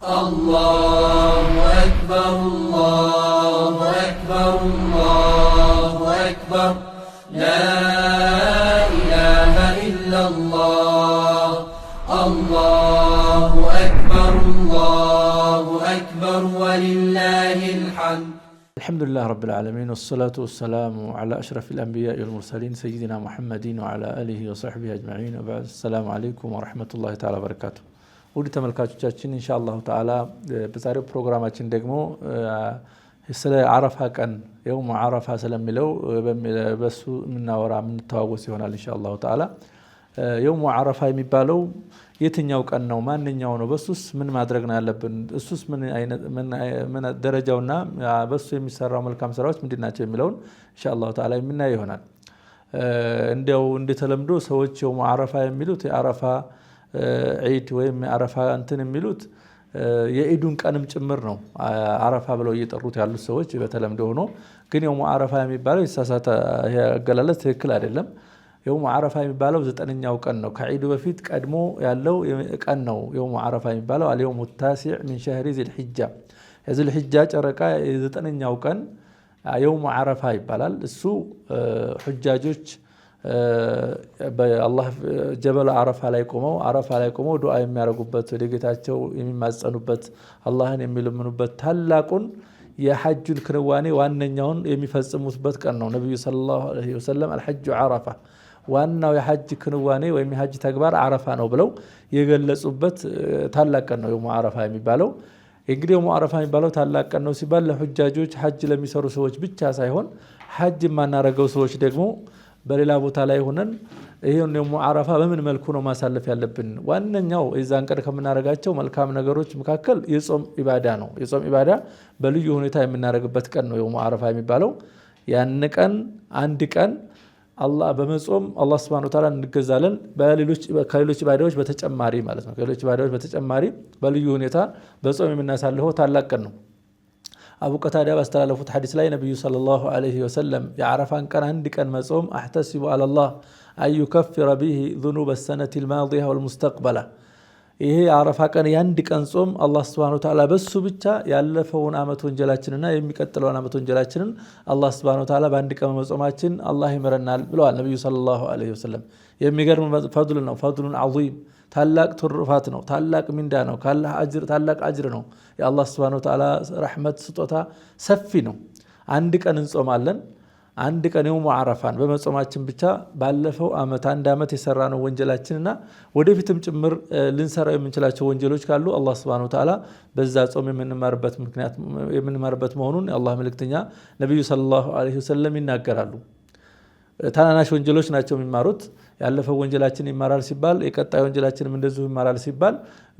الله أكبر الله أكبر الله أكبر لا إله إلا الله الله أكبر الله أكبر ولله الحمد. الحمد لله رب العالمين والصلاة والسلام على أشرف الأنبياء والمرسلين سيدنا محمد وعلى آله وصحبه أجمعين وبعد. السلام عليكم ورحمة الله تعالى وبركاته. ውድ ተመልካቾቻችን ኢንሻአላሁ ተዓላ በዛሬው ፕሮግራማችን ደግሞ ስለ አረፋ ቀን የውም አረፋ ስለሚለው በሱ ምናወራ ምንተዋወስ ይሆናል ኢንሻአላሁ ተዓላ። የውም አረፋ የሚባለው የትኛው ቀን ነው? ማንኛው ነው? በሱስ ምን ማድረግ ነው ያለብን? እሱስ ምን ደረጃውና በሱ የሚሰራው መልካም ስራዎች ምንድናቸው የሚለውን ኢንሻአላሁ ተዓላ የምናየው ይሆናል። እንደው እንደተለምዶ ሰዎች የውም አረፋ የሚሉት የአረፋ ዒድ ወይም አረፋ እንትን የሚሉት የዒዱን ቀንም ጭምር ነው አረፋ ብለው እየጠሩት ያሉት ሰዎች በተለምዶ ሆኖ፣ ግን የውም አረፋ የሚባለው የተሳሳተ አገላለጽ ትክክል አይደለም። የውም አረፋ የሚባለው 9ኛው ቀን ነው። ከዒዱ በፊት ቀድሞ ያለው ቀን ነው የውም አረፋ የሚባለው። አልየውሙ ታሲዕ ሚን ሸህሪ ዚልሒጃ፣ የዚልሒጃ ጨረቃ የ9ኛው ቀን የውም አረፋ ይባላል። እሱ ሑጃጆች በአላህ ጀበል አረፋ ላይ ቆመው ዱዓ የሚያደርጉበት፣ ወደ ጌታቸው የሚማጸኑበት፣ አላህን የሚለምኑበት ታላቁን የሐጁን ክንዋኔ ዋነኛውን የሚፈጽሙበት ቀን ነው። ነብዩ ሰለላሁ ዐለይሂ ወሰለም አልሐጁ አረፋ፣ ዋናው የሐጅ ክንዋኔ ወይም የሐጅ ተግባር አረፋ ነው ብለው የገለጹበት ታላቅ ቀን ነው የውም አረፋ የሚባለው። እንግዲህ የውም አረፋ የሚባለው ታላቅ ቀን ነው ሲባል ለሑጃጆች ሐጅ ለሚሰሩ ሰዎች ብቻ ሳይሆን ሐጅ የማናረገው ሰዎች ደግሞ በሌላ ቦታ ላይ ሆነን ይሄን የውም አረፋ በምን መልኩ ነው ማሳለፍ ያለብን? ዋነኛው የዛን ቀን ከምናረጋቸው መልካም ነገሮች መካከል የጾም ኢባዳ ነው። የጾም ኢባዳ በልዩ ሁኔታ የምናረግበት ቀን ነው የውም አረፋ የሚባለው። ያን ቀን አንድ ቀን አላህ በመጾም አላህ Subhanahu Wa Ta'ala እንገዛለን። ከሌሎች ኢባዳዎች በተጨማሪ ማለት ነው። ከሌሎች ኢባዳዎች በተጨማሪ በልዩ ሁኔታ በጾም የምናሳልፈው ታላቅ ቀን ነው። አቡ ቀታዳ ባስተላለፉት ሐዲስ ላይ ነብዩ ሰለላሁ ዐለይሂ ወሰለም የአረፋን ቀን አንድ ቀን መጾም አህተሲቡ አለላህ አዩከፍረ ቢሂ ዙኑበ ሰነቲ አልማዲያ ወልሙስተቅበላ፣ ይሄ የአረፋ ቀን የአንድ ቀን ጾም አላህ Subhanahu Wa Ta'ala በሱ ብቻ ያለፈውን ዓመት ወንጀላችንና የሚቀጥለውን ዓመት ወንጀላችንን አላህ Subhanahu Wa Ta'ala በአንድ ቀን መጾማችን አላህ ይምረናል ብለዋል ነብዩ ሰለላሁ ዐለይሂ ወሰለም። የሚገርም ፈድል ነው። ፈድሉን ዐዚም፣ ታላቅ ትሩፋት ነው። ታላቅ ሚንዳ ነው። ካላህ አጅር ታላቅ አጅር ነው። የአላህ Subhanahu Wa Ta'ala ረህመት ስጦታ ሰፊ ነው። አንድ ቀን እንጾማለን። አንድ ቀን የውም አረፋን በመጾማችን ብቻ ባለፈው ዓመት አንድ ዓመት የሰራነው ወንጀላችንና ወደፊትም ጭምር ልንሰራው የምንችላቸው ወንጀሎች ካሉ አላህ Subhanahu Wa Ta'ala በዛ ጾም የምንማርበት መሆኑን የአላህ መልእክተኛ ነብዩ ሰለላሁ ዐለይሂ ወሰለም ይናገራሉ። ታናናሽ ወንጀሎች ናቸው የሚማሩት። ያለፈው ወንጀላችን ይማራል ሲባል የቀጣይ ወንጀላችንም እንደዚሁ ይማራል ሲባል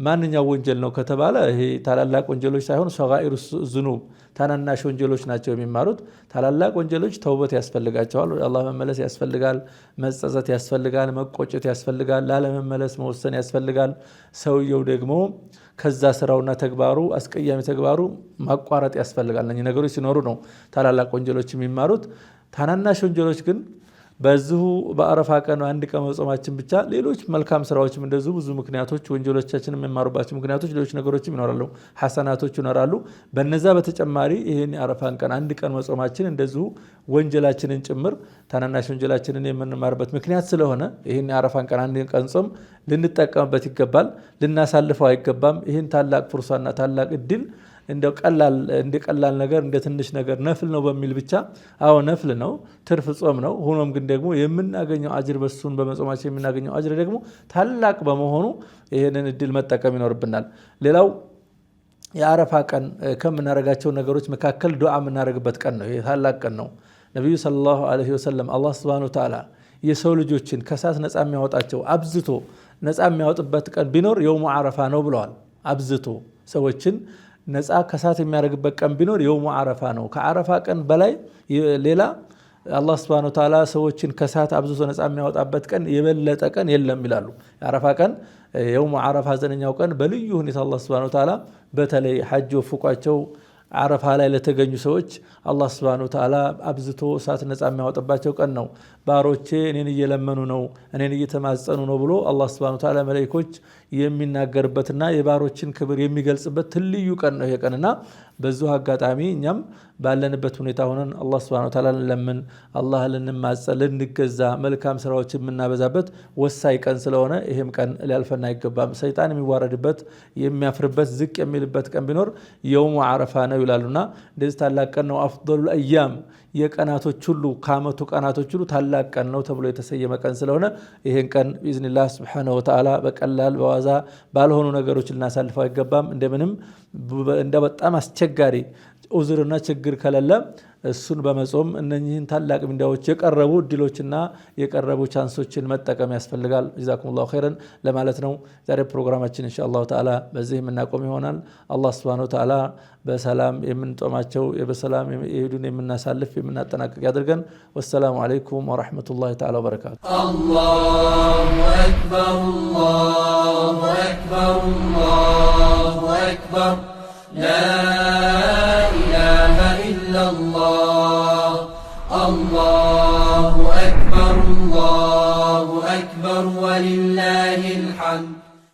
ማንኛው ወንጀል ነው ከተባለ ይሄ ታላላቅ ወንጀሎች ሳይሆን ሰጋኢሩ ዙኑብ ታናናሽ ወንጀሎች ናቸው የሚማሩት። ታላላቅ ወንጀሎች ተውበት ያስፈልጋቸዋል። ወደ አላህ መመለስ ያስፈልጋል። መጸጸት ያስፈልጋል። መቆጨት ያስፈልጋል። ላለመመለስ መወሰን ያስፈልጋል። ሰውየው ደግሞ ከዛ ስራውና ተግባሩ አስቀያሚ ተግባሩ ማቋረጥ ያስፈልጋል። እነዚህ ነገሮች ሲኖሩ ነው ታላላቅ ወንጀሎች የሚማሩት። ታናናሽ ወንጀሎች ግን በዚሁ በአረፋ ቀን አንድ ቀን መጾማችን ብቻ ሌሎች መልካም ስራዎችም እንደዚሁ ብዙ ምክንያቶች ወንጀሎቻችንን የሚማሩባቸው ምክንያቶች ሌሎች ነገሮችም ይኖራሉ፣ ሐሰናቶች ይኖራሉ። በነዛ በተጨማሪ ይሄን የአረፋን ቀን አንድ ቀን መጾማችን እንደዚሁ ወንጀላችንን ጭምር ታናናሽ ወንጀላችንን የምንማርበት ምክንያት ስለሆነ ይሄን የአረፋን ቀን አንድ ቀን ጾም ልንጠቀምበት ይገባል፣ ልናሳልፈው አይገባም። ይሄን ታላቅ ፍርሷና ታላቅ እድል እንደ ቀላል ነገር እንደ ትንሽ ነገር ነፍል ነው በሚል ብቻ አዎ ነፍል ነው፣ ትርፍ ጾም ነው። ሆኖም ግን ደግሞ የምናገኘው አጅር በሱን በመጾማችን የምናገኘው አጅር ደግሞ ታላቅ በመሆኑ ይሄንን እድል መጠቀም ይኖርብናል። ሌላው የአረፋ ቀን ከምናረጋቸው ነገሮች መካከል ዱዓ የምናረግበት ቀን ነው። ይሄ ታላቅ ቀን ነው። ነብዩ ሰለላሁ ዐለይሂ ወሰለም አላህ Subhanahu Wa Ta'ala የሰው ልጆችን ከሳት ነፃ የሚያወጣቸው አብዝቶ ነፃ የሚያወጥበት ቀን ቢኖር የውም አረፋ ነው ብለዋል። አብዝቶ ሰዎችን ነፃ ከሳት የሚያደርግበት ቀን ቢኖር የውም አረፋ ነው። ከአረፋ ቀን በላይ ሌላ አላህ Subhanahu Wa Ta'ala ሰዎችን ከሳት አብዝቶ ነፃ የሚያወጣበት ቀን የበለጠ ቀን የለም ይላሉ። የአረፋ ቀን የውም አረፋ 9ኛው ቀን በልዩ ሁኔታ አላህ Subhanahu Wa Ta'ala በተለይ ሐጅ ወፍቋቸው አረፋ ላይ ለተገኙ ሰዎች አላህ Subhanahu Wa Ta'ala አብዝቶ እሳት ነፃ የሚያወጣባቸው ቀን ነው። ባሮቼ እኔን እየለመኑ ነው፣ እኔን እየተማጸኑ ነው ብሎ አላህ Subhanahu Wa Ta'ala መላእክቶች የሚናገርበትና የባሮችን ክብር የሚገልጽበት ትልዩ ቀን ነው ይሄ ቀንና በዚሁ አጋጣሚ እኛም ባለንበት ሁኔታ ሆነን አላህ Subhanahu Wa Ta'ala ለምን አላህ ልንማጸን ልንገዛ መልካም ስራዎችን የምናበዛበት ወሳኝ ቀን ስለሆነ ይሄም ቀን ሊያልፈና አይገባም። ሰይጣን የሚዋረድበት የሚያፍርበት ዝቅ የሚልበት ቀን ቢኖር የውሙ አረፋ ነው ይላሉና እንደዚህ ታላቅ ቀን ነው። አፍደሉል አያም የቀናቶች ሁሉ ከዓመቱ ቀናቶች ሁሉ ታላቅ ቀን ነው ተብሎ የተሰየመ ቀን ስለሆነ ይሄን ቀን ቢኢዝኒላህ Subhanahu Wa Ta'ala በቀላል በዋዛ ባልሆኑ ነገሮች ልናሳልፈው አይገባም። እንደምንም እንደ በጣም አስቸጋሪ ዑዝርና ችግር ከሌለ እሱን በመጾም እነኚህን ታላቅ ምንዳዎች የቀረቡ እድሎችና የቀረቡ ቻንሶችን መጠቀም ያስፈልጋል። ጀዛኩሙላሁ ኸይረን ለማለት ነው። ዛሬ ፕሮግራማችን ኢንሻአላሁ ተዓላ በዚህ የምናቆም ይሆናል። አላህ Subhanahu Wa Ta'ala በሰላም የምንጦማቸው በሰላም የሄዱን የምናሳልፍ የምናጠናቅቅ ያድርገን። ወሰላሙ አለይኩም ወራህመቱላሂ ተዓላ ወበረካቱ። አላሁ አክበር አላሁ አክበር አላሁ አክበር لا إله إلا الله الله أكبر الله